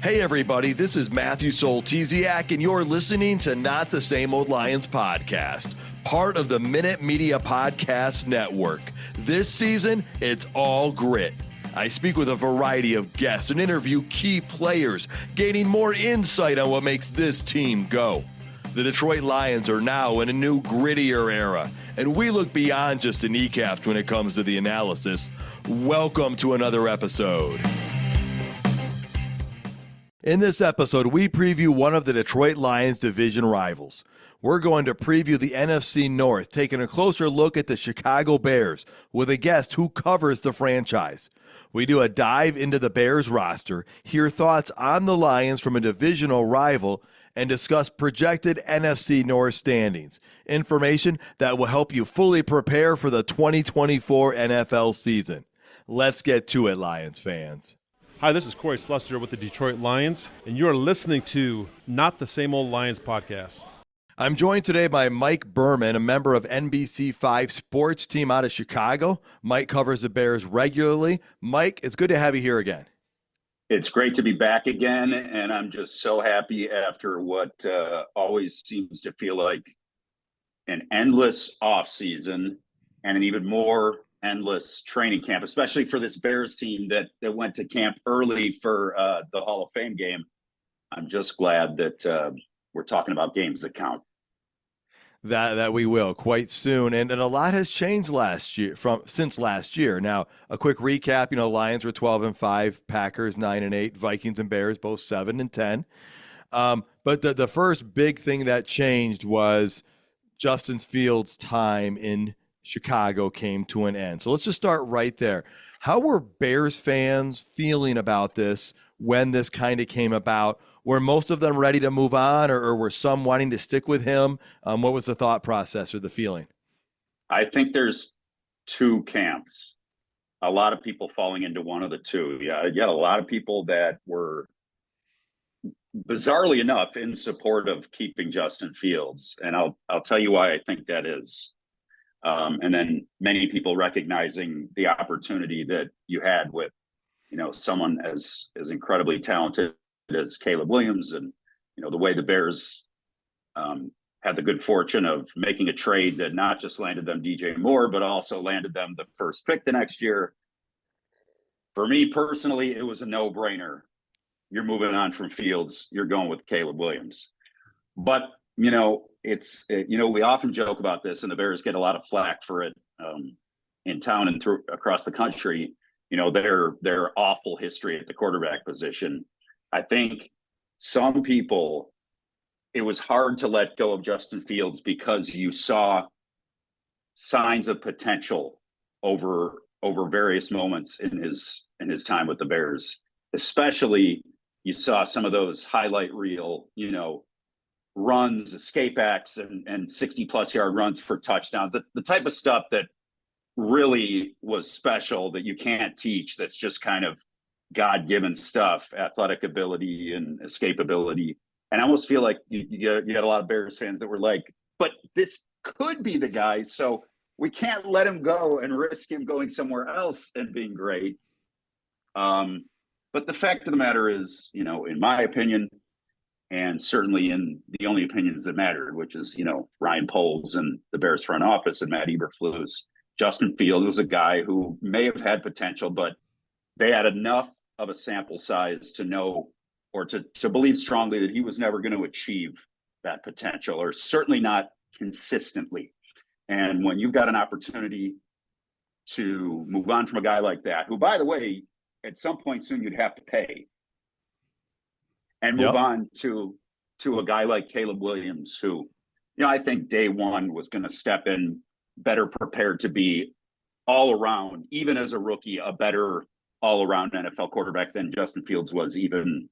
Hey everybody, this is Matthew Soltesiak, and you're listening to Not the Same Old Lions podcast, part of the Minute Media Podcast Network. This season, it's all grit. I speak with a variety of guests and interview key players, gaining more insight on what makes this team go. The Detroit Lions are now in a new, grittier era, and we look beyond just the kneecaps when it comes to the analysis. Welcome to another episode. In this episode, we preview one of the Detroit Lions' division rivals. We're going to preview the NFC North, taking a closer look at the Chicago Bears with a guest who covers the franchise. We do a dive into the Bears roster, hear thoughts on the Lions from a divisional rival, and discuss projected NFC North standings, information that will help you fully prepare for the 2024 NFL season. Let's get to it, Lions fans. Hi, this is Corey Schlesinger with the Detroit Lions, and you're listening to Not the Same Old Lions podcast. I'm joined today by Mike Berman, a member of NBC5 sports team out of Chicago. Mike covers the Bears regularly. Mike, it's good to have you here again. It's great to be back again, and I'm just so happy after what always seems to feel like an endless offseason and an even more endless training camp, especially for this Bears team that went to camp early for the Hall of Fame game. I'm just glad that we're talking about games that count. That we will quite soon, and a lot has changed since last year. Now, a quick recap: Lions were 12-5, Packers 9-8, Vikings and Bears both 7-10. But the first big thing that changed was Justin Fields' time in Chicago came to an end. So let's just start right there. How were Bears fans feeling about this when this kind of came about? Were most of them ready to move on, or were some wanting to stick with him? What was the thought process or the feeling? I think there's two camps. A lot of people falling into one of the two. Yeah, you had a lot of people that were, bizarrely enough, in support of keeping Justin Fields, and I'll tell you why I think that is. And then many people recognizing the opportunity that you had with, someone as incredibly talented as Caleb Williams, and the way the Bears had the good fortune of making a trade that not just landed them DJ Moore, but also landed them the first pick the next year. For me personally, it was a no-brainer. You're moving on from Fields. You're going with Caleb Williams. But we often joke about this, and the Bears get a lot of flack for it in town and across the country. Their awful history at the quarterback position. I think some people, it was hard to let go of Justin Fields because you saw signs of potential over various moments in his time with the Bears. Especially, you saw some of those highlight reel, runs, escape acts, and 60-plus yard runs for touchdowns. The type of stuff that really was special that you can't teach, that's just kind of God-given stuff, athletic ability and escapability. And I almost feel like you got a lot of Bears fans that were like, but this could be the guy, so we can't let him go and risk him going somewhere else and being great. But the fact of the matter is, in my opinion, and certainly in the only opinions that mattered, which is, Ryan Poles and the Bears front office and Matt Eberflus, Justin Fields was a guy who may have had potential, but they had enough of a sample size to know, or to believe strongly, that he was never going to achieve that potential, or certainly not consistently. And when you've got an opportunity to move on from a guy like that, who, by the way, at some point soon you'd have to pay, and move on to a guy like Caleb Williams, who, I think day one was going to step in better prepared to be all around, even as a rookie, a better all around NFL quarterback than Justin Fields was even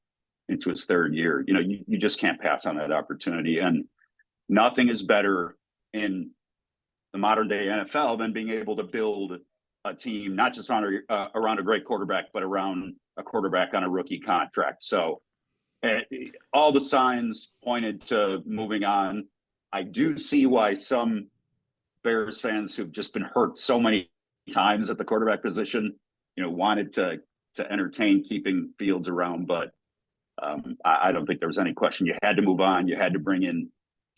into his third year. You just can't pass on that opportunity. And nothing is better in the modern day NFL than being able to build a team, not just around a great quarterback, but around a quarterback on a rookie contract. So all the signs pointed to moving on. I do see why some Bears fans who've just been hurt so many times at the quarterback position, wanted to entertain keeping Fields around. But I don't think there was any question. You had to move on. You had to bring in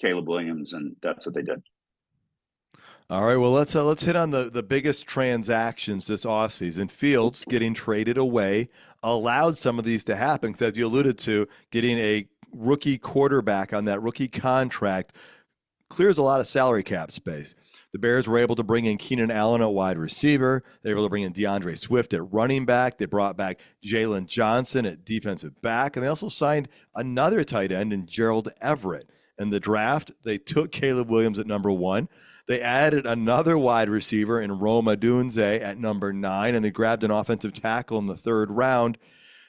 Caleb Williams, and that's what they did. All right, well, let's hit on the biggest transactions this offseason. Fields getting traded away allowed some of these to happen because, as you alluded to, getting a rookie quarterback on that rookie contract clears a lot of salary cap space. The Bears were able to bring in Keenan Allen at wide receiver. They were able to bring in DeAndre Swift at running back. They brought back Jalen Johnson at defensive back, and they also signed another tight end in Gerald Everett. In the draft, they took Caleb Williams at number 1. They added another wide receiver in Roma Dunze at number 9, and they grabbed an offensive tackle in the 3rd round.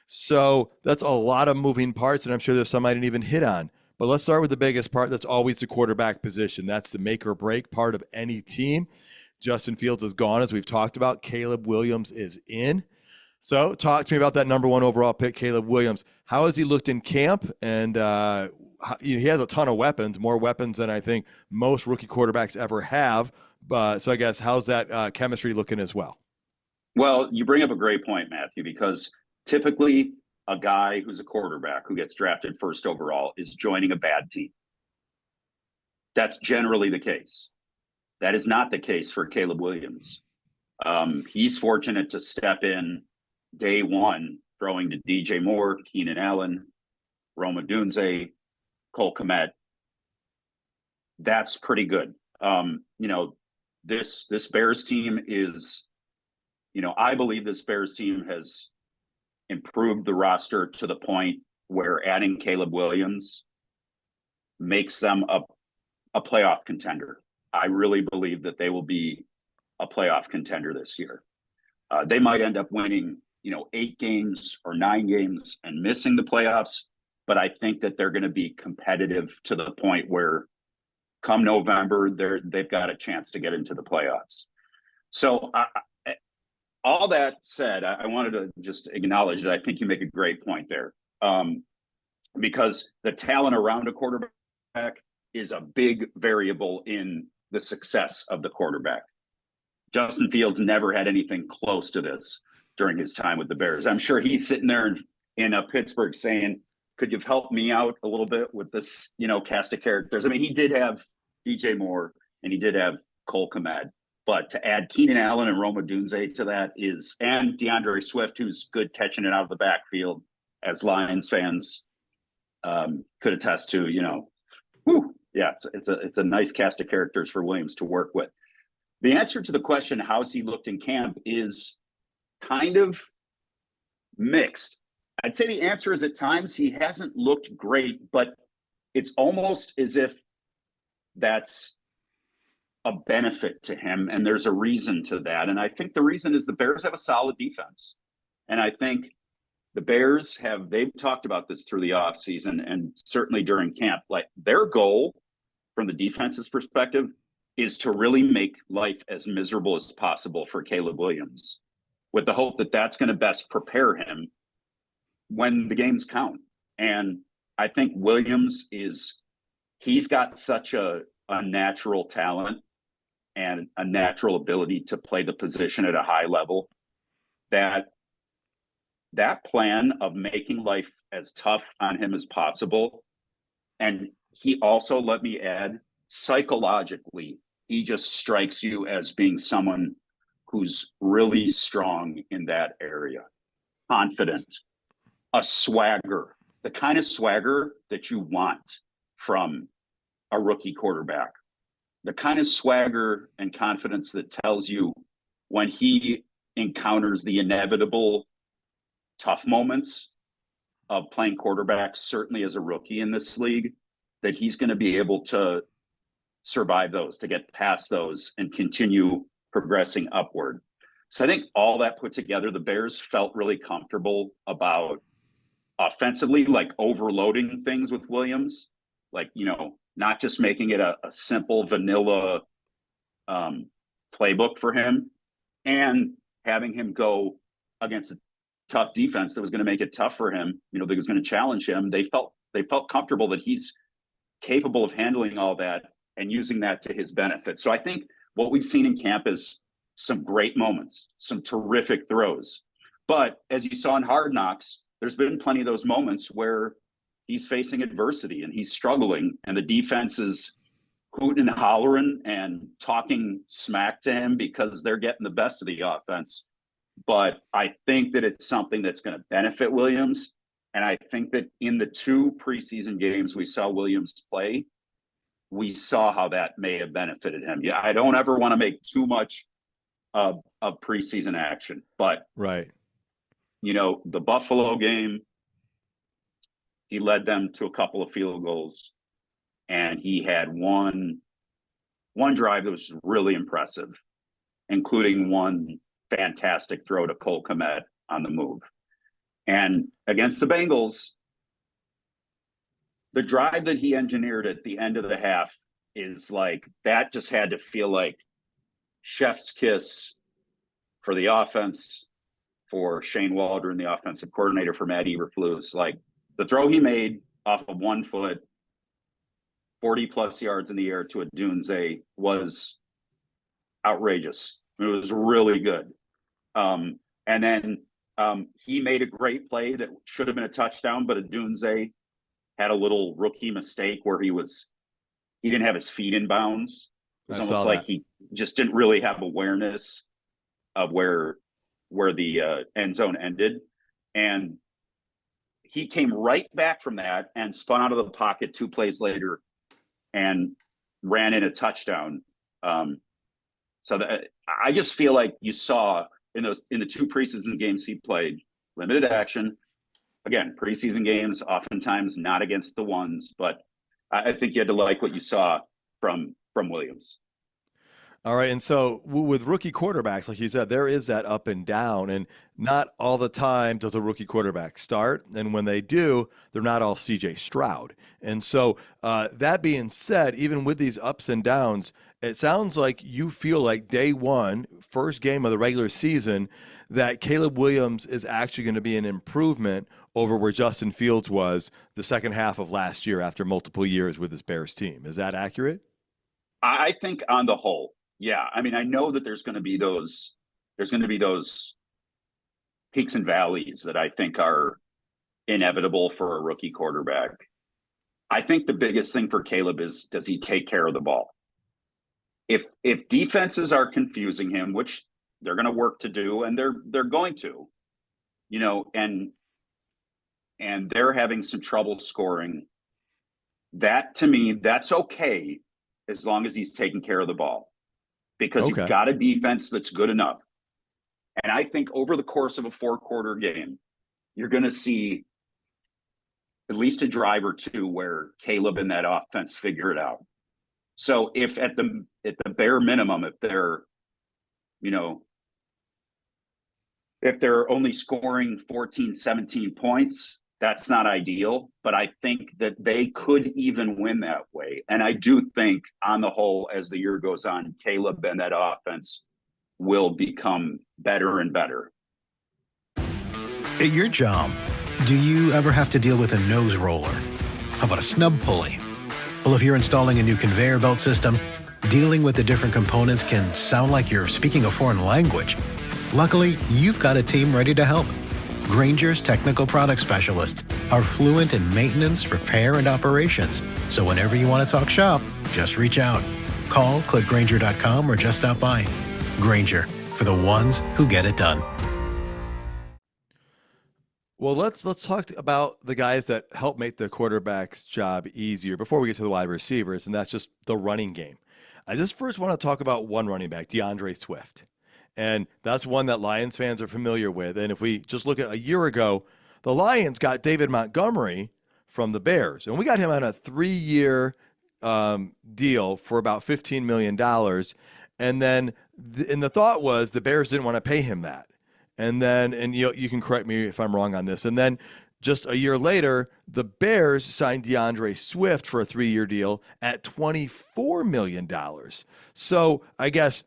So that's a lot of moving parts, and I'm sure there's some I didn't even hit on. But let's start with the biggest part. That's always the quarterback position. That's the make or break part of any team. Justin Fields is gone, as we've talked about. Caleb Williams is in. So talk to me about that number 1 overall pick, Caleb Williams. How has he looked in camp? And he has a ton of weapons, more weapons than I think most rookie quarterbacks ever have. So I guess how's that chemistry looking as well? Well, you bring up a great point, Matthew, because typically a guy who's a quarterback who gets drafted 1st overall is joining a bad team. That's generally the case. That is not the case for Caleb Williams. He's fortunate to step in day 1, throwing to DJ Moore, Keenan Allen, Roma Dunze, Cole Kmet. That's pretty good. This Bears team is, I believe this Bears team has improved the roster to the point where adding Caleb Williams makes them a playoff contender. I really believe that they will be a playoff contender this year. They might end up winning, 8 games or 9 games and missing the playoffs, but I think that they're going to be competitive to the point where come November, they've got a chance to get into the playoffs. So all that said, I wanted to just acknowledge that I think you make a great point there, because the talent around a quarterback is a big variable in the success of the quarterback. Justin Fields never had anything close to this during his time with the Bears. I'm sure he's sitting there in Pittsburgh saying, could you have helped me out a little bit with this, cast of characters? I mean, he did have DJ Moore and he did have Cole Kmet, but to add Keenan Allen and Roma Dunze to that and DeAndre Swift, who's good catching it out of the backfield, as Lions fans could attest to, it's a nice cast of characters for Williams to work with. The answer to the question, how's he looked in camp, is kind of mixed. I'd say the answer is at times he hasn't looked great, but it's almost as if that's a benefit to him, and there's a reason to that. And I think the reason is the Bears have a solid defense. And I think the Bears they've talked about this through the offseason and certainly during camp. Like, their goal from the defense's perspective is to really make life as miserable as possible for Caleb Williams, with the hope that that's going to best prepare him when the games count. And I think Williams he's got such a natural talent and a natural ability to play the position at a high level that plan of making life as tough on him as possible. And he also, let me add, psychologically, he just strikes you as being someone who's really strong in that area, confident, a swagger, the kind of swagger that you want from a rookie quarterback, the kind of swagger and confidence that tells you when he encounters the inevitable tough moments of playing quarterback, certainly as a rookie in this league, that he's going to be able to survive those, to get past those and continue progressing upward. So I think all that put together, the Bears felt really comfortable about offensively, like overloading things with Williams, like, not just making it a simple vanilla playbook for him and having him go against a tough defense that was going to make it tough for him, that was going to challenge him. They felt comfortable that he's capable of handling all that and using that to his benefit. So I think what we've seen in camp is some great moments, some terrific throws. But as you saw in Hard Knocks, there's been plenty of those moments where he's facing adversity and he's struggling, and the defense is hooting and hollering and talking smack to him because they're getting the best of the offense. But I think that it's something that's going to benefit Williams. And I think that in the 2 preseason games we saw Williams play, we saw how that may have benefited him. Yeah, I don't ever want to make too much of preseason action, but Right. The Buffalo game, he led them to a couple of field goals, and he had one drive that was really impressive, including one fantastic throw to Cole Kmet on the move. And against the Bengals, the drive that he engineered at the end of the half is like, that just had to feel like chef's kiss for the offense, for Shane Waldron, the offensive coordinator, for Matt Eberflus. Like, the throw he made off of 1 foot, 40 plus yards in the air to a Dunze was outrageous. It was really good. And then he made a great play that should have been a touchdown, but a Dunze had a little rookie mistake where he didn't have his feet in bounds. It was almost like he just didn't really have awareness of where the end zone ended. And he came right back from that and spun out of the pocket 2 plays later and ran in a touchdown. So that, I just feel like you saw in the 2 preseason games he played, limited action. Again, preseason games, oftentimes not against the ones, but I think you had to like what you saw from Williams. All right. And so with rookie quarterbacks, like you said, there is that up and down, and not all the time does a rookie quarterback start. And when they do, they're not all CJ Stroud. And so that being said, even with these ups and downs, it sounds like you feel like day one, first game of the regular season, that Caleb Williams is actually going to be an improvement over where Justin Fields was the second half of last year after multiple years with this Bears team. Is that accurate? I think on the whole, yeah. I mean, I know that there's going to be those peaks and valleys that I think are inevitable for a rookie quarterback. I think the biggest thing for Caleb is, does he take care of the ball? If defenses are confusing him, which they're going to work to do, and they're going to, and they're having some trouble scoring, that to me, that's okay as long as he's taking care of the ball, because you've got a defense that's good enough. And I think over the course of a 4-quarter game, you're going to see at least a drive or 2 where Caleb and that offense figure it out. So if at the bare minimum, if they're only scoring 14, 17 points, that's not ideal, but I think that they could even win that way. And I do think on the whole, as the year goes on, Caleb and that offense will become better and better. At your job, do you ever have to deal with a nose roller? How about a snub pulley? Well, if you're installing a new conveyor belt system, dealing with the different components can sound like you're speaking a foreign language. Luckily, you've got a team ready to help. Grainger's technical product specialists are fluent in maintenance, repair, and operations. So whenever you want to talk shop, just reach out. Call, click Grainger.com, or just stop by. Grainger, for the ones who get it done. Well, let's talk about the guys that help make the quarterback's job easier before we get to the wide receivers, and that's just the running game. I just first want to talk about one running back, DeAndre Swift. And that's one that Lions fans are familiar with. And if we just look at a year ago, the Lions got David Montgomery from the Bears. And we got him on a 3-year deal for about $15 million. And then the thought was the Bears didn't want to pay him that. And then, and you can correct me if I'm wrong on this. And then just a year later, the Bears signed DeAndre Swift for a 3-year deal at $24 million. So I guess,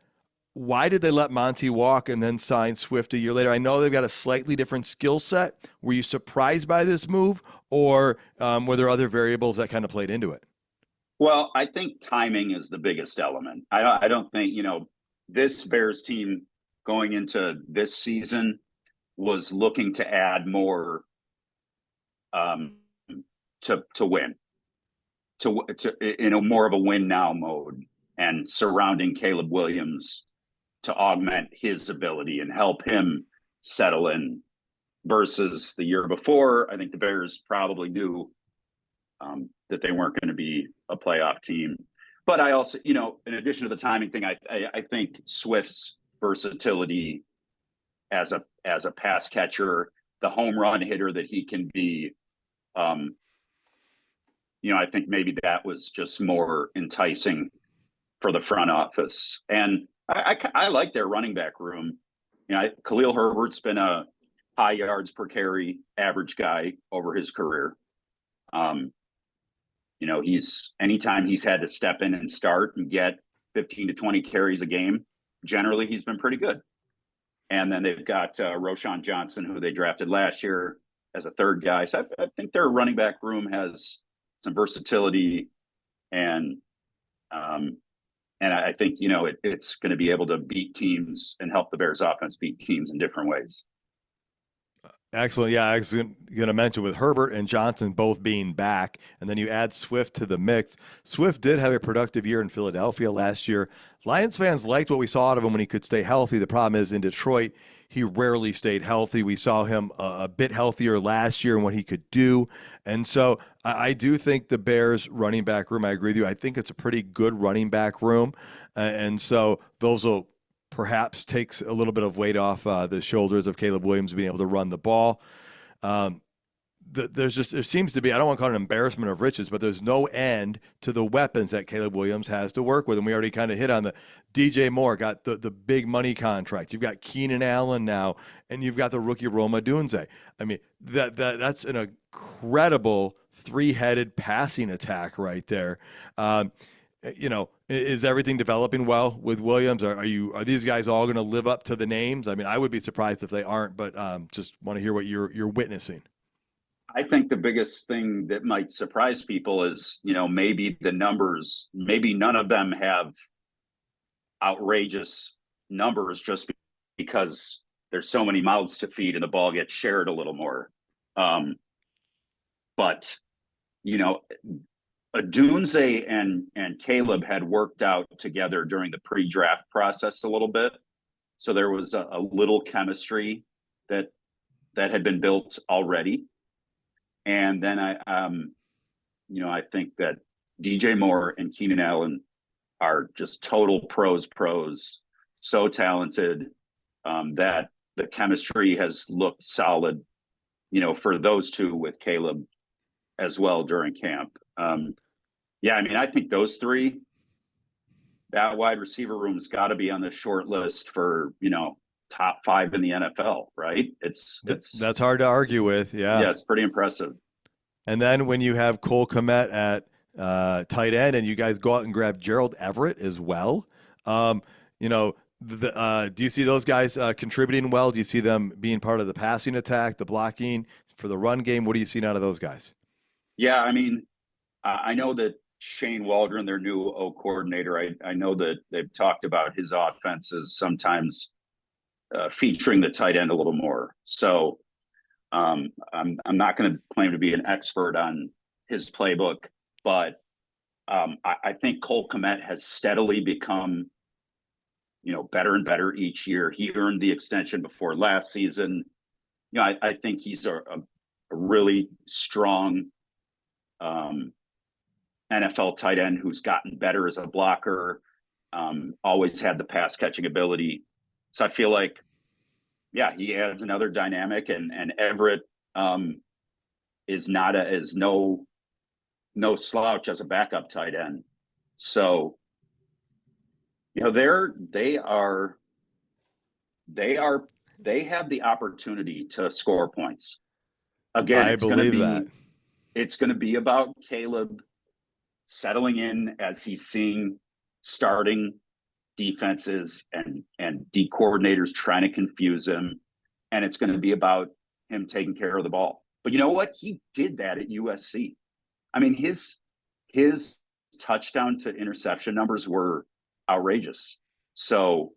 why did they let Monty walk and then sign Swift a year later? I know they've got a slightly different skill set. Were you surprised by this move, or were there other variables that kind of played into it? Well, I think timing is the biggest element. I don't think, this Bears team going into this season was looking to add more um, to win, to more of a win now mode, and surrounding Caleb Williams to augment his ability and help him settle in. Versus the year before, I think the Bears probably knew that they weren't going to be a playoff team. But I also, in addition to the timing thing, I think Swift's versatility as a pass catcher, the home run hitter that he can be, I think maybe that was just more enticing for the front office. And I like their running back room. Khalil Herbert's been a high yards per carry average guy over his career. Anytime he's had to step in and start and get 15 to 20 carries a game, generally he's been pretty good. And then they've got Roschon Johnson, who they drafted last year as a third guy. So I think their running back room has some versatility, and I think it's going to be able to beat teams and help the Bears offense beat teams in different ways. Excellent. Yeah, I was going to mention with Herbert and Johnson both being back, and then you add Swift to the mix. Swift did have a productive year in Philadelphia last year. Lions fans liked what we saw out of him when he could stay healthy. The problem is in Detroit, he rarely stayed healthy. We saw him a bit healthier last year in what he could do. And so I do think the Bears running back room, I agree with you. I think it's a pretty good running back room. And so those will perhaps takes a little bit of weight off the shoulders of Caleb Williams being able to run the ball. There seems to be, I don't want to call it an embarrassment of riches, but there's no end to the weapons that Caleb Williams has to work with. And we already kind of hit on the DJ Moore got the big money contract. You've got Keenan Allen now, and you've got the rookie Roma Dunze. I mean, that's an incredible three-headed passing attack right there. Is everything developing well with Williams? Are these guys all going to live up to the names? I mean, I would be surprised if they aren't, but just want to hear what you're witnessing. I think the biggest thing that might surprise people is, maybe the numbers, maybe none of them have outrageous numbers just because there's so many mouths to feed and the ball gets shared a little more. But Dunze and Caleb had worked out together during the pre-draft process a little bit. So there was a little chemistry that had been built already. And then I think that DJ Moore and Keenan Allen are just total pros, so talented that the chemistry has looked solid, for those two with Caleb as well during camp. I think those three, that wide receiver room's got to be on the short list for, top 5 in the NFL, right? That's hard to argue with. Yeah. Yeah. It's pretty impressive. And then when you have Cole Kmet at tight end and you guys go out and grab Gerald Everett as well, do you see those guys contributing well? Do you see them being part of the passing attack, the blocking for the run game? What are you seeing out of those guys? Yeah. I mean, I know that Shane Waldron, their new O coordinator, I know that they've talked about his offenses sometimes featuring the tight end a little more. So I'm not going to claim to be an expert on his playbook, but I think Cole Kmet has steadily become, better and better each year. He earned the extension before last season. I think he's a really strong NFL tight end who's gotten better as a blocker, always had the pass catching ability. So I feel like, he adds another dynamic, and Everett is no slouch as a backup tight end. So, they have the opportunity to score points. Again, it's going to be about Caleb settling in as he's seeing starting defenses and D coordinators trying to confuse him. And it's going to be about him taking care of the ball. But you know what? He did that at USC. I mean, his touchdown to interception numbers were outrageous. So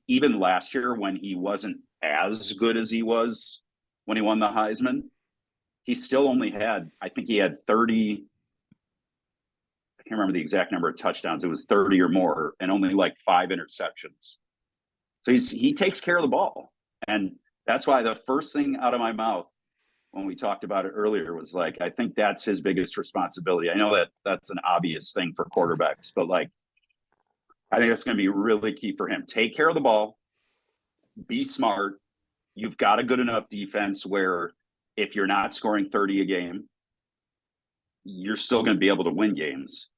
even last year when he wasn't as good as he was when he won the Heisman, he still only had, I think he had 30. I can't remember the exact number of touchdowns. It was 30 or more, and only like 5 interceptions. So he takes care of the ball, and that's why the first thing out of my mouth when we talked about it earlier was like, I think that's his biggest responsibility. I know that that's an obvious thing for quarterbacks, but like, I think that's going to be really key for him. Take care of the ball, be smart. You've got a good enough defense where if you're not scoring 30 a game, you're still going to be able to win games.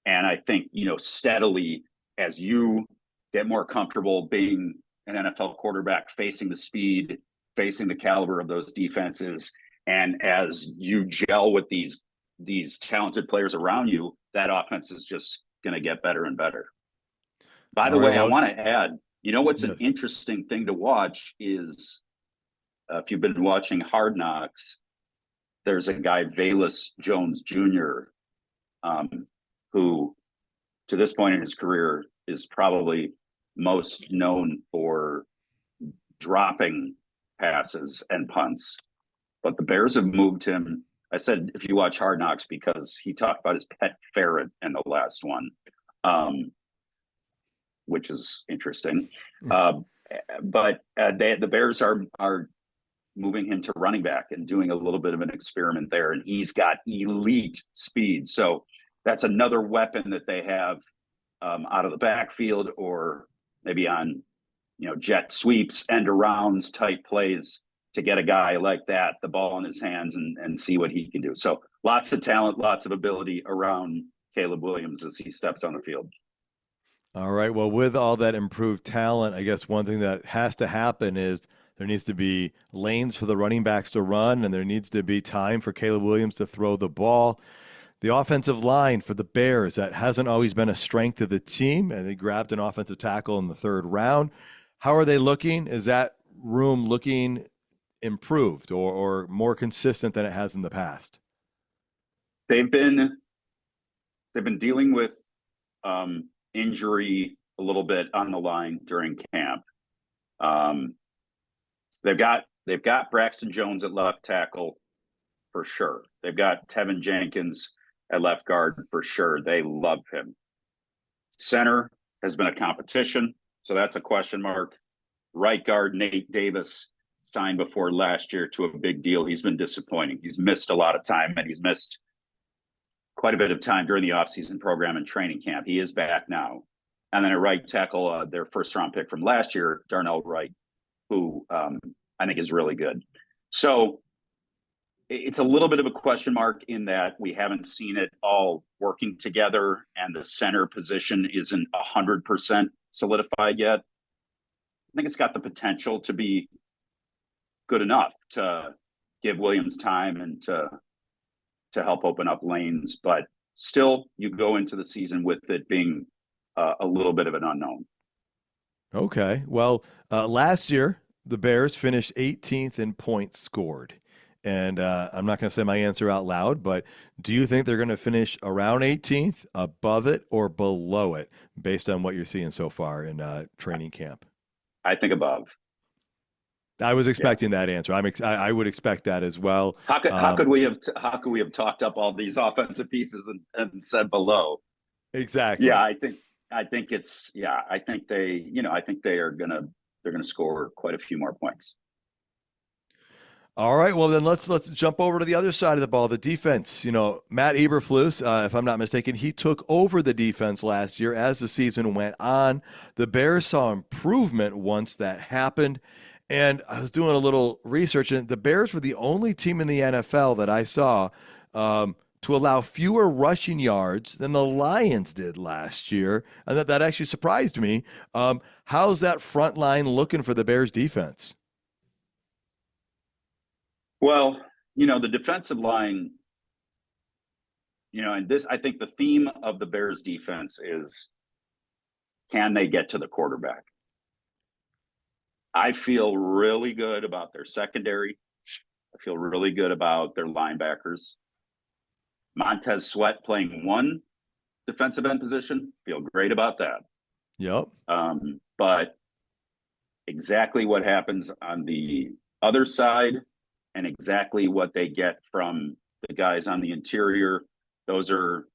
And I think, steadily as you get more comfortable being an NFL quarterback, facing the speed, facing the caliber of those defenses, and as you gel with these talented players around you, that offense is just going to get better and better. By the way, I want to add, what's an interesting thing to watch is if you've been watching Hard Knocks, there's a guy, Velus Jones Jr., who to this point in his career is probably most known for dropping passes and punts. But the Bears have moved him. I said, if you watch Hard Knocks, because he talked about his pet ferret in the last one, which is interesting. But the Bears are moving him to running back and doing a little bit of an experiment there. And he's got elite speed. So that's another weapon that they have out of the backfield, or maybe on, jet sweeps, end arounds type plays, to get a guy like that, the ball in his hands, and see what he can do. So lots of talent, lots of ability around Caleb Williams as he steps on the field. All right. Well, with all that improved talent, I guess one thing that has to happen is there needs to be lanes for the running backs to run, and there needs to be time for Caleb Williams to throw the ball. The offensive line for the Bears, that hasn't always been a strength of the team, and they grabbed an offensive tackle in the 3rd round. How are they looking? Is that room looking improved or more consistent than it has in the past? They've been dealing with injury a little bit on the line during camp. They've got Braxton Jones at left tackle for sure. They've got Tevin Jenkins at left guard for sure. They love him. Center has been a competition, so that's a question mark. Right guard Nate Davis signed before last year to a big deal. He's been disappointing. He's missed a lot of time, and he's missed quite a bit of time during the offseason program and training camp. He is back now. And then a right tackle, their 1st-round pick from last year, Darnell Wright, who I think is really good. So it's a little bit of a question mark in that we haven't seen it all working together, and the center position isn't 100% solidified yet. I think it's got the potential to be good enough to give Williams time and to help open up lanes, but still you go into the season with it being a little bit of an unknown. Okay. Well, last year the Bears finished 18th in points scored. And I'm not going to say my answer out loud, but do you think they're going to finish around 18th, above it, or below it, based on what you're seeing so far in training camp? I think above. I was expecting that answer. I would expect that as well. How could we have talked up all these offensive pieces and said below? Exactly. Yeah, I think they're gonna score quite a few more points. All right, well then let's jump over to the other side of the ball, the defense. Matt Eberflus, if I'm not mistaken, he took over the defense last year as the season went on. The Bears saw improvement once that happened. And I was doing a little research, and the Bears were the only team in the NFL that I saw to allow fewer rushing yards than the Lions did last year. And that actually surprised me. How's that front line looking for the Bears defense? Well, the defensive line, and this, I think the theme of the Bears defense is, can they get to the quarterback? I feel really good about their secondary. I feel really good about their linebackers. Montez Sweat playing one defensive end position, feel great about that. Yep. But exactly what happens on the other side, and exactly what they get from the guys on the interior, those are,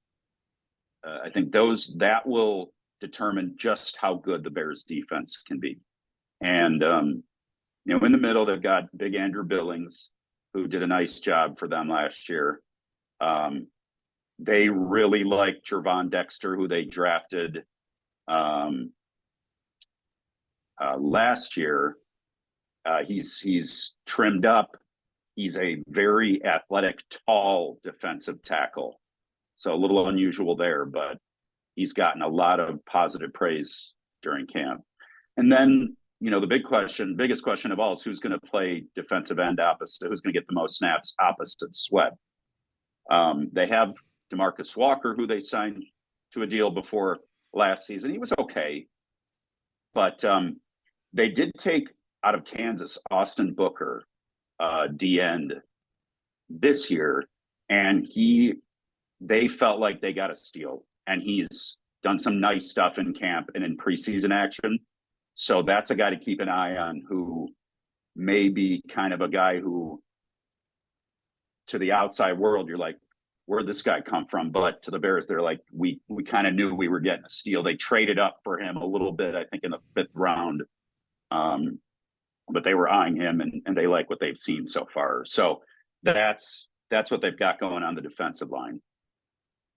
I think that will determine just how good the Bears defense can be. And, in the middle, they've got big Andrew Billings, who did a nice job for them last year. They really like Jervon Dexter, who they drafted last year. He's trimmed up. He's a very athletic, tall defensive tackle. So a little unusual there, but he's gotten a lot of positive praise during camp. And then, the biggest question of all is who's going to play defensive end opposite, who's going to get the most snaps opposite Sweat. They have DeMarcus Walker, who they signed to a deal before last season. He was okay, but they did take out of Kansas Austin Booker, D end, this year, and they felt like they got a steal, and he's done some nice stuff in camp and in preseason action. So that's a guy to keep an eye on, who may be kind of a guy who, to the outside world, you're like, where'd this guy come from? But to the Bears, they're like, we kind of knew we were getting a steal. They traded up for him a little bit, I think, in the 5th round. But they were eyeing him, and they like what they've seen so far. So that's what they've got going on the defensive line.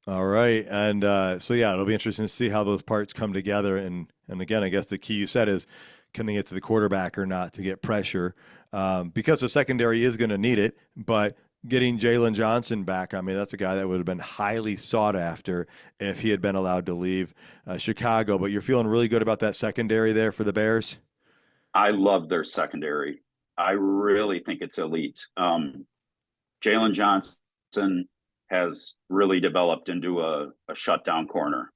All right. And so, yeah, it'll be interesting to see how those parts come together. And again, I guess the key you said is, can they get to the quarterback or not to get pressure? Because the secondary is going to need it, but getting Jalen Johnson back, I mean, that's a guy that would have been highly sought after if he had been allowed to leave Chicago. But you're feeling really good about that secondary there for the Bears? I love their secondary. I really think it's elite. Jalen Johnson has really developed into a shutdown corner.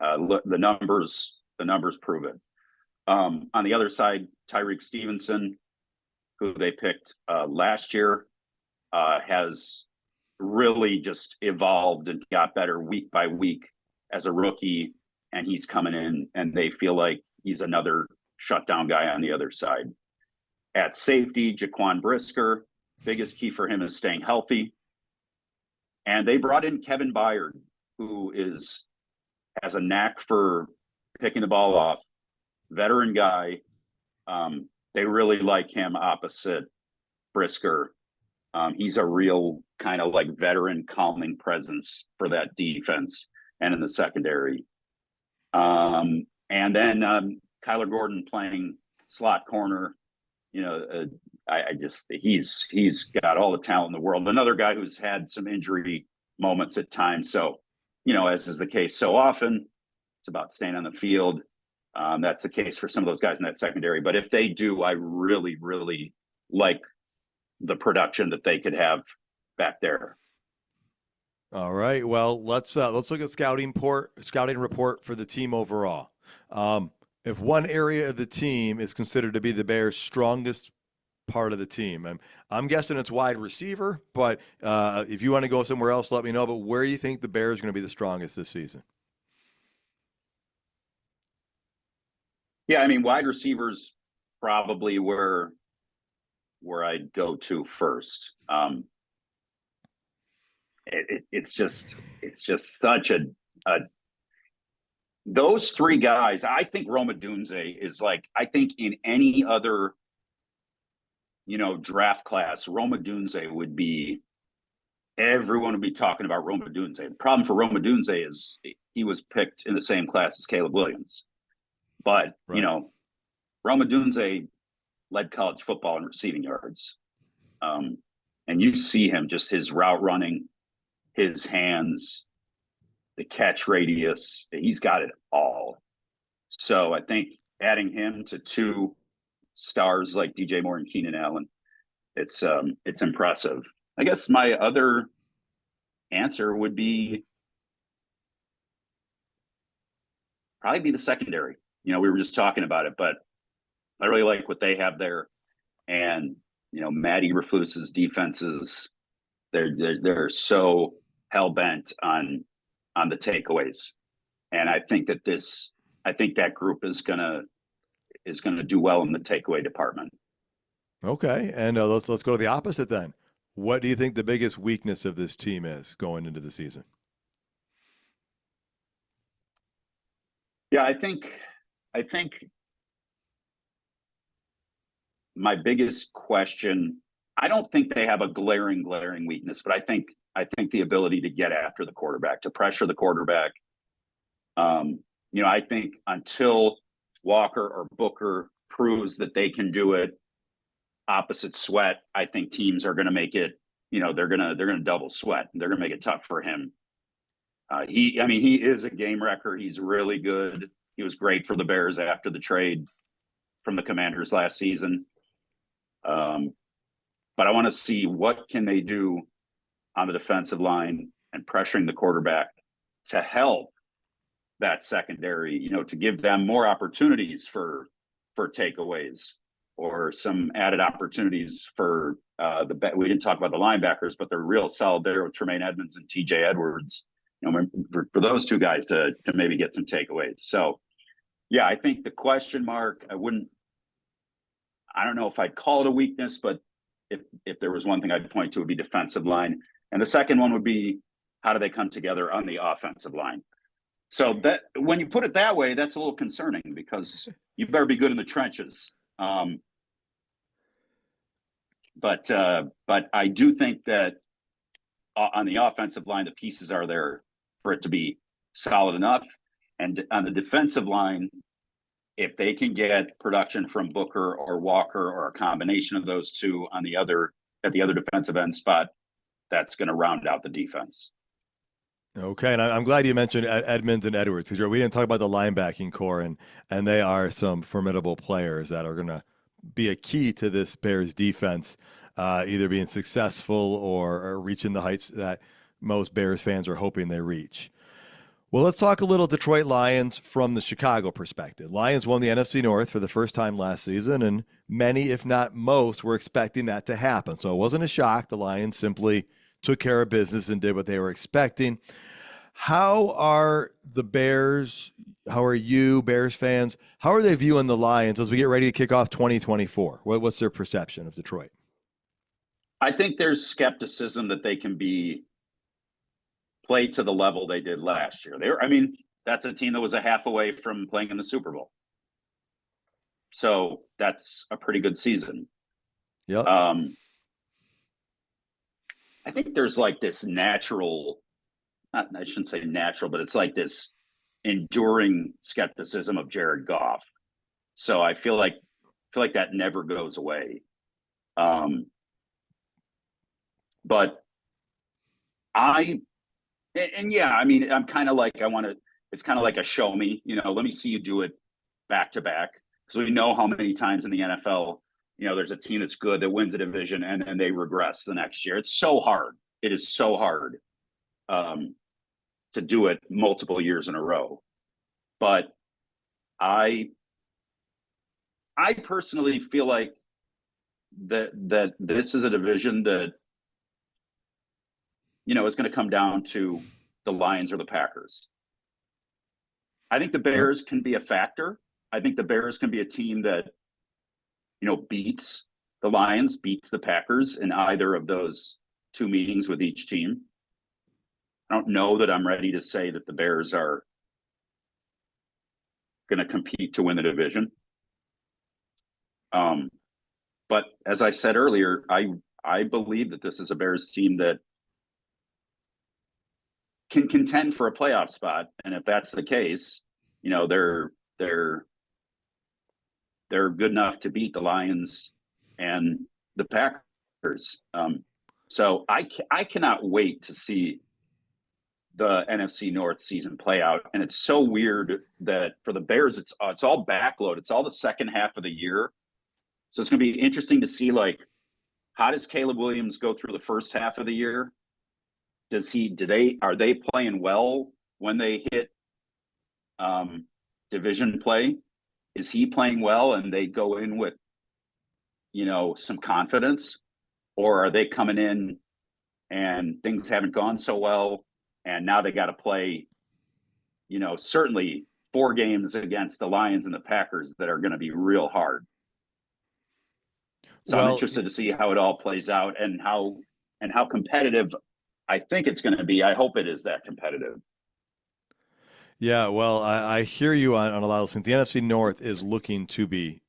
The numbers prove it. On the other side, Tyreek Stevenson, who they picked last year, has really just evolved and got better week by week as a rookie, and he's coming in, and they feel like he's another shutdown guy on the other side. At safety, Jaquan Brisker, biggest key for him is staying healthy. And they brought in Kevin Byard, who has a knack for picking the ball off, veteran guy. They really like him opposite Brisker. He's a real kind of like veteran calming presence for that defense and in the secondary. And then Kyler Gordon playing slot corner. He's got all the talent in the world. Another guy who's had some injury moments at times. So, as is the case so often, it's about staying on the field. That's the case for some of those guys in that secondary. But if they do, I really, really like the production that they could have back there. All right. Well, let's look at scouting report for the team overall. If one area of the team is considered to be the Bears' strongest part of the team, I'm guessing it's wide receiver, but if you want to go somewhere else, let me know. But where do you think the Bears are going to be the strongest this season? Yeah, I mean, wide receivers probably where I'd go to first. It's just such a those three guys. I think Rome Odunze is like, I think in any other draft class, Rome Odunze would be, everyone would be talking about Rome Odunze. The problem for Rome Odunze is he was picked in the same class as Caleb Williams. But, right. Rome Odunze led college football in receiving yards. And you see him, just his route running, his hands, the catch radius, he's got it all. So I think adding him to two stars like DJ Moore and Keenan Allen, it's impressive. I guess my other answer would be probably be the secondary. We were just talking about it, but I really like what they have there. And, Matt Eberflus's defenses, they're so hell-bent on the takeaways. And I think that group is gonna do well in the takeaway department. Okay, and let's go to the opposite then. What do you think the biggest weakness of this team is going into the season? Yeah, I think my biggest question, I don't think they have a glaring weakness, but I think the ability to get after the quarterback, to pressure the quarterback. I think until Walker or Booker proves that they can do it opposite Sweat, I think teams are going to make it, they're going to double Sweat. They're going to make it tough for him. He is a game wrecker. He's really good. He was great for the Bears after the trade from the Commanders last season. But I want to see what can they do on the defensive line and pressuring the quarterback to help that secondary, to give them more opportunities for takeaways or some added opportunities for we didn't talk about the linebackers, but they're real solid there with Tremaine Edmonds and TJ Edwards, for those two guys to maybe get some takeaways. So yeah, I think the question mark, I don't know if I'd call it a weakness, but if there was one thing I'd point to, it would be defensive line. And the second one would be, how do they come together on the offensive line? So that, when you put it that way, that's a little concerning because you better be good in the trenches. But I do think that on the offensive line, the pieces are there for it to be solid enough. And on the defensive line, if they can get production from Booker or Walker or a combination of those two at the other defensive end spot, that's going to round out the defense. Okay, and I'm glad you mentioned Edmonds and Edwards because we didn't talk about the linebacking core, and they are some formidable players that are going to be a key to this Bears defense, either being successful or reaching the heights that most Bears fans are hoping they reach. Well, let's talk a little Detroit Lions from the Chicago perspective. Lions won the NFC North for the first time last season, and many, if not most, were expecting that to happen. So it wasn't a shock. The Lions simply took care of business and did what they were expecting. How are the Bears, how are you, Bears fans, how are they viewing the Lions as we get ready to kick off 2024? What's their perception of Detroit? I think there's skepticism that they can play to the level they did last year. That's a team that was a half away from playing in the Super Bowl. So that's a pretty good season. Yep. I think there's like this natural, I shouldn't say natural, but it's like this enduring skepticism of Jared Goff. So I feel like that never goes away. But I'm kind of like, it's kind of like a show me, let me see you do it back to back. Because we know how many times in the NFL, there's a team that's good that wins a division and then they regress the next year. It's so hard. It is so hard to do it multiple years in a row. But I personally feel like that this is a division that, is going to come down to the Lions or the Packers. I think the Bears can be a factor. I think the Bears can be a team that, beats the Lions, beats the Packers in either of those two meetings with each team. I don't know that I'm ready to say that the Bears are going to compete to win the division. But as I said earlier, I believe that this is a Bears team that can contend for a playoff spot. And if that's the case, they're good enough to beat the Lions and the Packers. So I cannot wait to see the NFC North season play out. And it's so weird that for the Bears, it's all backload. It's all the second half of the year. So it's going to be interesting to see, how does Caleb Williams go through the first half of the year? Are they playing well when they hit division play? Is he playing well and they go in with, some confidence? Or are they coming in and things haven't gone so well and now they got to play, certainly 4 games against the Lions and the Packers that are going to be real hard? So I'm Well, interested to see how it all plays out and how competitive I think it's going to be. I hope it is that competitive. yeah, well, I hear you on a lot of things. The NFC North is looking to be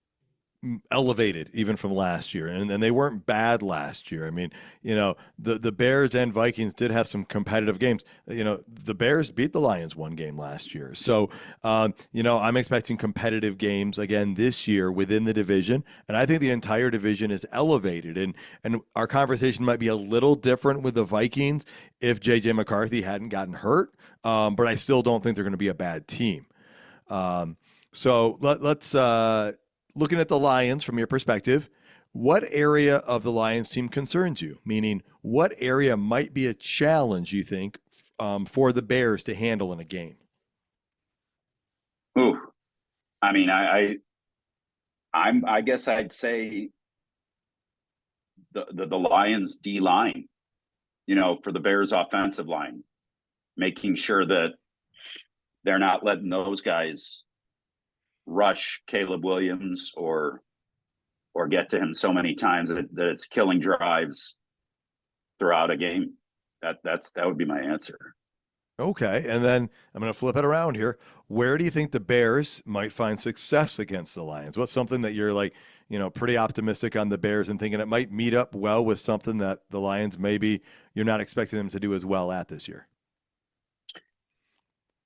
elevated even from last year, and they weren't bad last year. I mean, the Bears and Vikings did have some competitive games. The Bears beat the Lions one game last year, so I'm expecting competitive games again this year within the division, and I think the entire division is elevated. And our conversation might be a little different with the Vikings if JJ McCarthy hadn't gotten hurt, but I still don't think they're going to be a bad team. So let's looking at the Lions from your perspective, what area of the Lions team concerns you? Meaning, what area might be a challenge you think for the Bears to handle in a game? Ooh, I mean, I guess I'd say the Lions D line, for the Bears offensive line, making sure that they're not letting those guys rush Caleb Williams or get to him so many times that it's killing drives throughout a game. That would be my answer. Okay, and then I'm going to flip it around here. Where do you think the Bears might find success against the Lions? What's something that you're pretty optimistic on the Bears and thinking it might meet up well with something that the Lions maybe you're not expecting them to do as well at this year?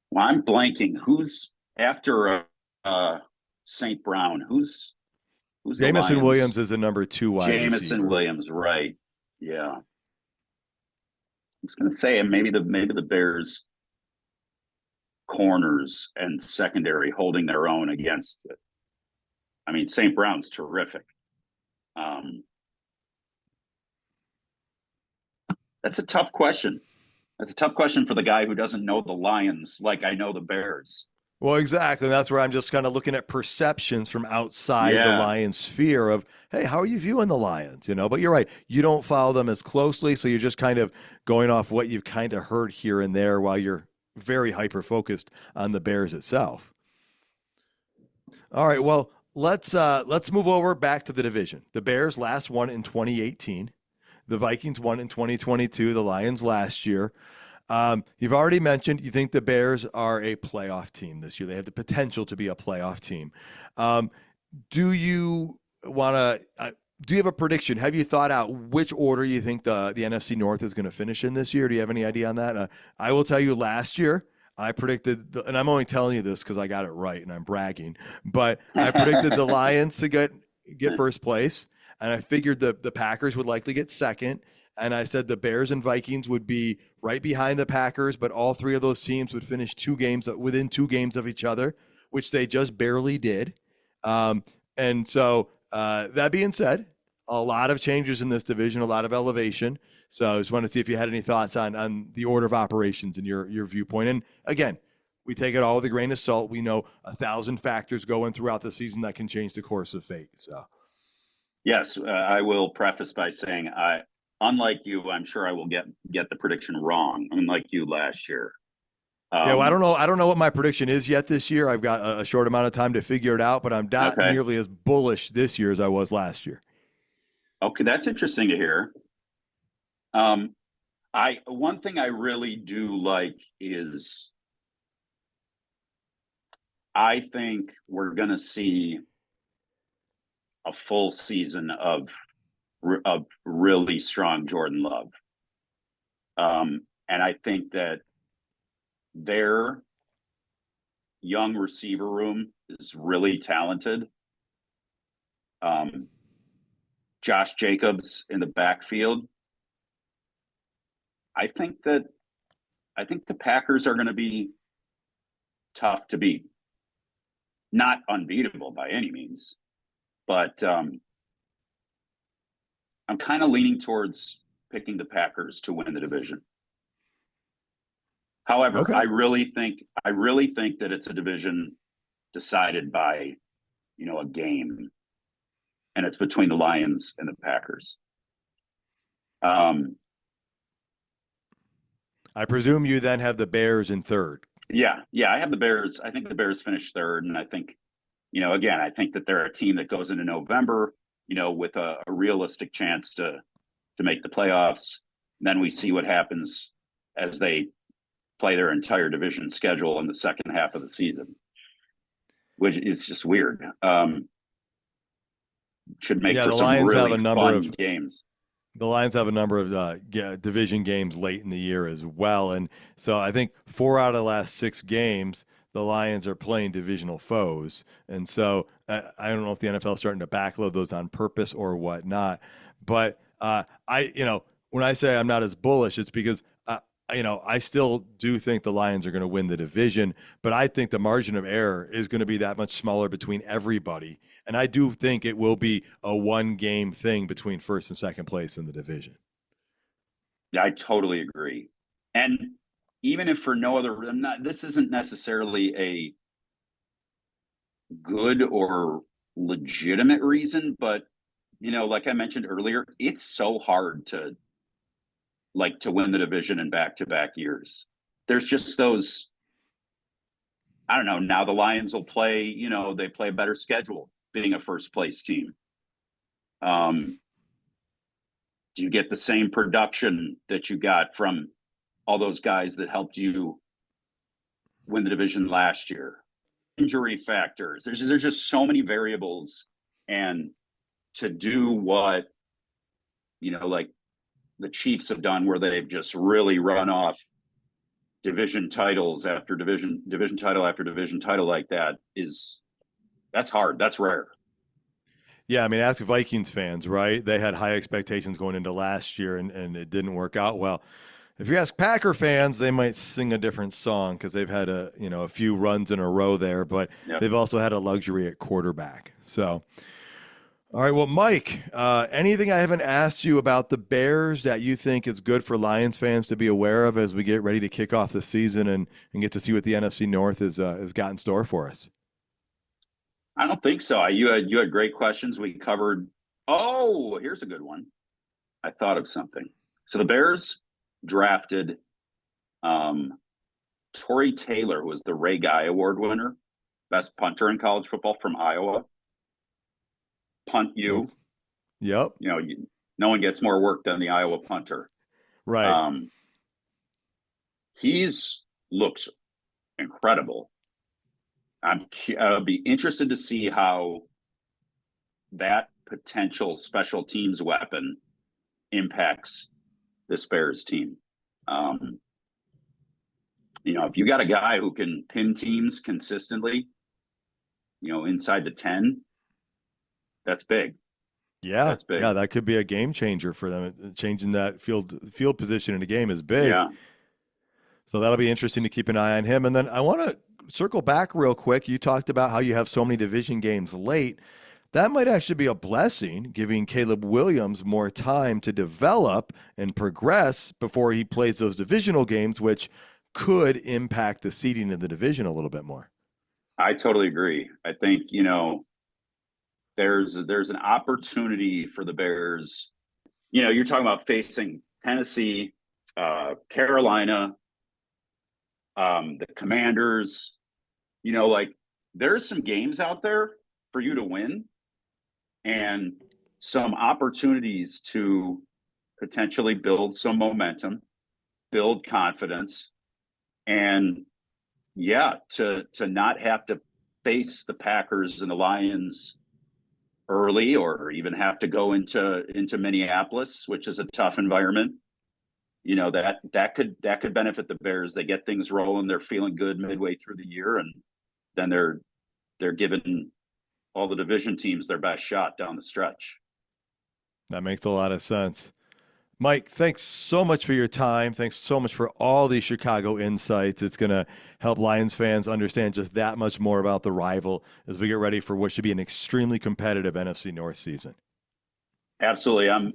Well, I'm blanking. Who's after St. Brown? Who's the Jamison Lions? Williams is the number 2 wide receiver. Jamison Williams, right? Yeah. I was going to say maybe the Bears corners and secondary holding their own against it. I mean, St. Brown's terrific. That's a tough question. That's a tough question for the guy who doesn't know the Lions like I know the Bears. Well, exactly. That's where I'm just kind of looking at perceptions from outside the Lions sphere of, hey, how are you viewing the Lions? But you're right. You don't follow them as closely, so you're just kind of going off what you've kind of heard here and there while you're very hyper-focused on the Bears itself. All right, well, let's move over back to the division. The Bears last won in 2018. The Vikings won in 2022, the Lions last year. You've already mentioned you think the Bears are a playoff team this year. They have the potential to be a playoff team. Do you have a prediction? Have you thought out which order you think the NFC North is going to finish in this year? Do you have any idea on that? I will tell you last year, I predicted, and I'm only telling you this because I got it right and I'm bragging, but I predicted the Lions to get first place, and I figured the Packers would likely get second. And I said the Bears and Vikings would be right behind the Packers, but all three of those teams would finish within 2 games of each other, which they just barely did. And so that being said, a lot of changes in this division, a lot of elevation. So I just wanted to see if you had any thoughts on the order of operations and your viewpoint. And again, we take it all with a grain of salt. We know 1,000 factors going throughout the season that can change the course of fate. So, yes, I will preface by saying unlike you, I'm sure I will get the prediction wrong. Unlike you last year. Well, I don't know what my prediction is yet this year. I've got a short amount of time to figure it out, but I'm not nearly as bullish this year as I was last year. Okay, that's interesting to hear. One thing I really do like is I think we're going to see a full season of really strong Jordan Love. And I think that their young receiver room is really talented. Josh Jacobs in the backfield. I think the Packers are going to be tough to beat. Not unbeatable by any means, but I'm kind of leaning towards picking the Packers to win the division. However, I really think that it's a division decided by, a game, and it's between the Lions and the Packers. I presume you then have the Bears in third. Yeah, I have the Bears. I think the Bears finished third, and I think, again, I think that they're a team that goes into November with a realistic chance to make the playoffs. And then we see what happens as they play their entire division schedule in the second half of the season, which is just weird. Should make for the some Lions have really a number fun of games. The Lions have a number of division games late in the year as well. And so I think 4 out of the last 6 games, the Lions are playing divisional foes. And so I don't know if the NFL is starting to backload those on purpose or whatnot. But when I say I'm not as bullish, it's because I still do think the Lions are going to win the division, but I think the margin of error is going to be that much smaller between everybody. And I do think it will be a 1-game thing between first and second place in the division. Yeah, I totally agree. And even if for no other, this isn't necessarily a good or legitimate reason, but like I mentioned earlier, it's so hard to win the division in back-to-back years. There's just those, I don't know, now the Lions will play, they play a better schedule being a first place team. Do you get the same production that you got from all those guys that helped you win the division last year? Injury factors. There's just so many variables, and to do what, like the Chiefs have done, where they've just really run off division titles after division title after division title like that's hard. That's rare. Yeah, I mean, ask Vikings fans, right? They had high expectations going into last year, and it didn't work out well. If you ask Packer fans, they might sing a different song because they've had a few runs in a row there, but They've also had a luxury at quarterback. So, all right, well, Mike, anything I haven't asked you about the Bears that you think is good for Lions fans to be aware of as we get ready to kick off the season and get to see what the NFC North has got in store for us? I don't think so. You had great questions. We covered. Oh, here's a good one. I thought of something. So the Bears drafted Torrey Taylor, who was the Ray Guy Award winner, best punter in college football from Iowa. Punt you. Yep. No one gets more work than the Iowa punter. Right. He's looks incredible. I'll be interested to see how that potential special teams weapon impacts this Bears team. If you got a guy who can pin teams consistently, inside the 10, that's big. Yeah, that's big. Yeah, that could be a game changer for them. Changing that field position in a game is big. Yeah. So that'll be interesting to keep an eye on him. And then I want to circle back real quick. You talked about how you have so many division games late. That might actually be a blessing, giving Caleb Williams more time to develop and progress before he plays those divisional games, which could impact the seeding of the division a little bit more. I totally agree. I think, there's an opportunity for the Bears. You're talking about facing Tennessee, Carolina, the Commanders. There's some games out there for you to win and some opportunities to potentially build some momentum, build confidence, and to not have to face the Packers and the Lions early, or even have to go into Minneapolis, which is a tough environment. That could benefit the Bears. They get things rolling. They're feeling good midway through the year, and then they're giving all the division teams their best shot down the stretch. That makes a lot of sense. Mike, thanks so much for your time. Thanks so much for all these Chicago insights. It's going to help Lions fans understand just that much more about the rival as we get ready for what should be an extremely competitive NFC North season. Absolutely. I'm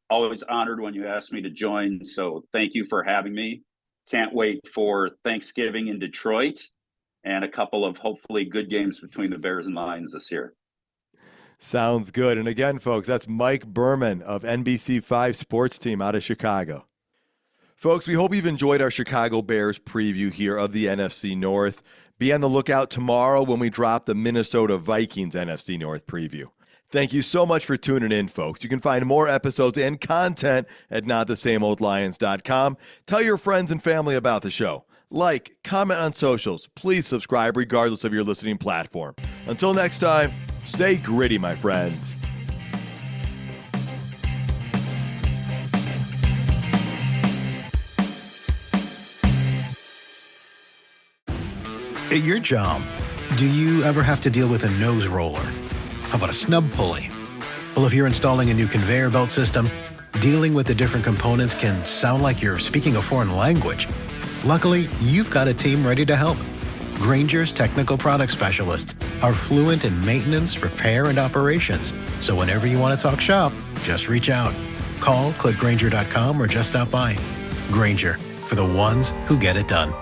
always honored when you ask me to join. So thank you for having me. Can't wait for Thanksgiving in Detroit and a couple of hopefully good games between the Bears and Lions this year. Sounds good. And again, folks, that's Mike Berman of NBC5 Sports Team out of Chicago. Folks, we hope you've enjoyed our Chicago Bears preview here of the NFC North. Be on the lookout tomorrow when we drop the Minnesota Vikings NFC North preview. Thank you so much for tuning in, folks. You can find more episodes and content at notthesameoldlions.com. Tell your friends and family about the show. Like, comment on socials. Please subscribe regardless of your listening platform. Until next time, stay gritty, my friends. At your job, do you ever have to deal with a nose roller? How about a snub pulley? Well, if you're installing a new conveyor belt system, dealing with the different components can sound like you're speaking a foreign language. Luckily, you've got a team ready to help. Grainger's technical product specialists are fluent in maintenance, repair, and operations. So whenever you want to talk shop, just reach out. Call, click Grainger.com, or just stop by. Grainger, for the ones who get it done.